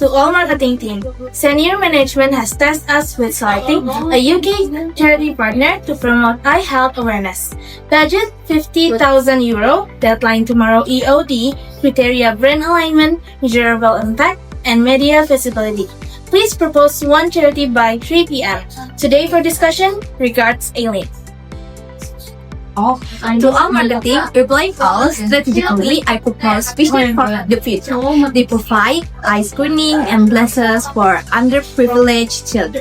To all marketing team, senior management has tasked us with selecting a UK charity partner to promote eye health awareness. Budget €50,000, deadline tomorrow EOD, criteria brand alignment, measurable impact, and media visibility. Please propose one charity by 3 p.m. Today for discussion, regards Eileen. To all marketing, replying all strategically, I propose vision for the future. They provide eye screening and glasses for underprivileged children.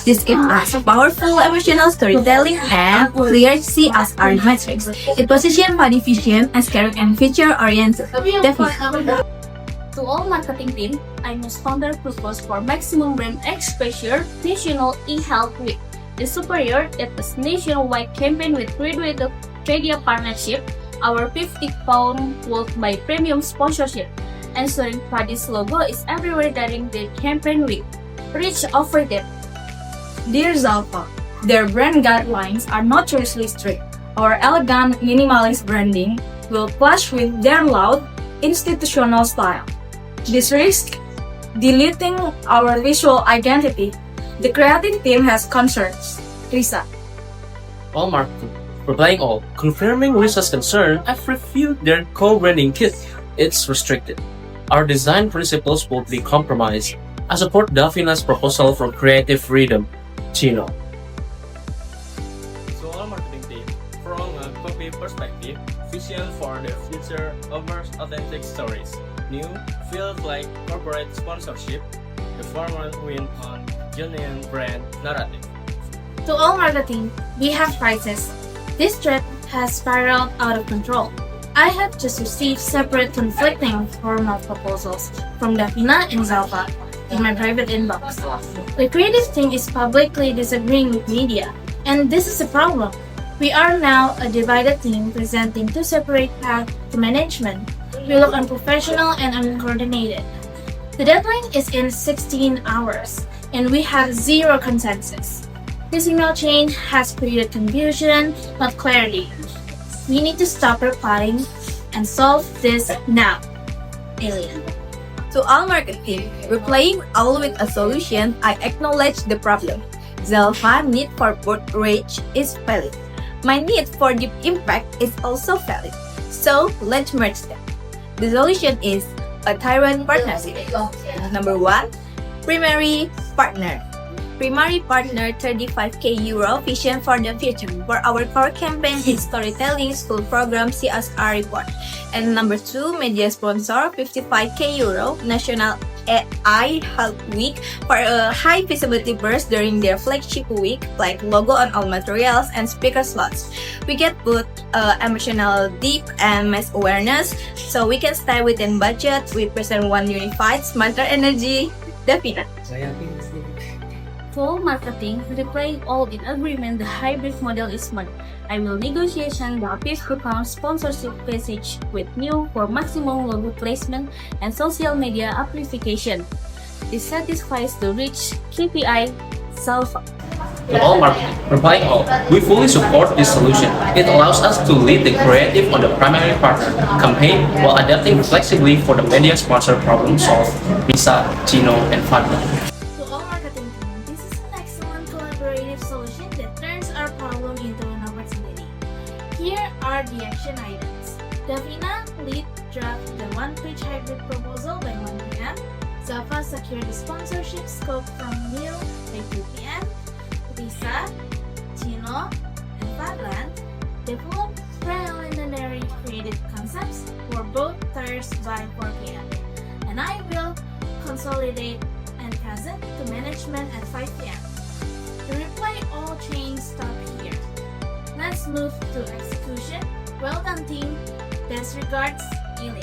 This gives us powerful emotional storytelling and literacy as our metrics. It positions body vision as caring and future-oriented. Definitely. To all marketing team, I must founder propose for maximum brand exposure National e-Health Week. The superior it is nationwide campaign with graduate media partnership, our 50-pound worth by premium sponsorship, ensuring Paddy's logo is everywhere during the campaign week. Reach over them. Dear Zalfa, their brand guidelines are notoriously strict. Our elegant minimalist branding will clash with their loud institutional style. This risks diluting our visual identity. The creative team has concerns. Risa. All marketing. Replying all. Confirming Risa's concern, I've reviewed their co-branding kit. It's restricted. Our design principles won't be compromised. I support Dafina's proposal for creative freedom. Chino. So all marketing team, from a copy perspective, vision for the future offers authentic stories. New feels like corporate sponsorship. The former win on genuine brand narrative. To all marketing, we have crisis. This threat has spiraled out of control. I have just received separate conflicting formal proposals from Dafina and Zalfa in my private inbox. The creative team is publicly disagreeing with media, and this is a problem. We are now a divided team presenting two separate paths to management. We look unprofessional and uncoordinated. The deadline is in 16 hours, and we have zero consensus. This email chain has created confusion, not clarity. We need to stop replying and solve this now. Alien. To all marketing, replying all with a solution, I acknowledge the problem. Zalfa's need for broad reach is valid. My need for deep impact is also valid. So let's merge them. The solution is a tyrant partnership. Number 1, primary partner. Primary partner €35,000 vision for the future. For our core campaign is storytelling, school program, CSR report. And number 2, media sponsor €55,000 National Eye Health Week for a high visibility burst during their flagship week, like logo on all materials and speaker slots. We get both emotional deep and mass awareness, so we can stay within budget. We present one unified, smarter energy. Dafina. To all marketing, replying all in agreement the hybrid model is smart. I will negotiation the £50 sponsorship package with new for maximum logo placement and social media amplification. This satisfies the rich KPI Zalfa. To all marketing. Replying all. We fully support this solution. It allows us to lead the creative on the primary partner campaign while adapting flexibly for the media sponsor problem solved. Risa, Chino, and Fadlan. To all marketing team, this is an excellent collaborative solution that turns our problem into an opportunity. Here are the action items. Dafina lead draft the one-page hybrid proposal by 1 p.m. Zalfa secure the sponsorship scope from Neil by 2 p.m. Risa, Chino, and Fadlan develop preliminary creative concepts for both tiers by 4 p.m. And I will consolidate and present to management at 5 p.m. The reply all chains stop here. Let's move to execution. Well done team. Best regards, Eileen.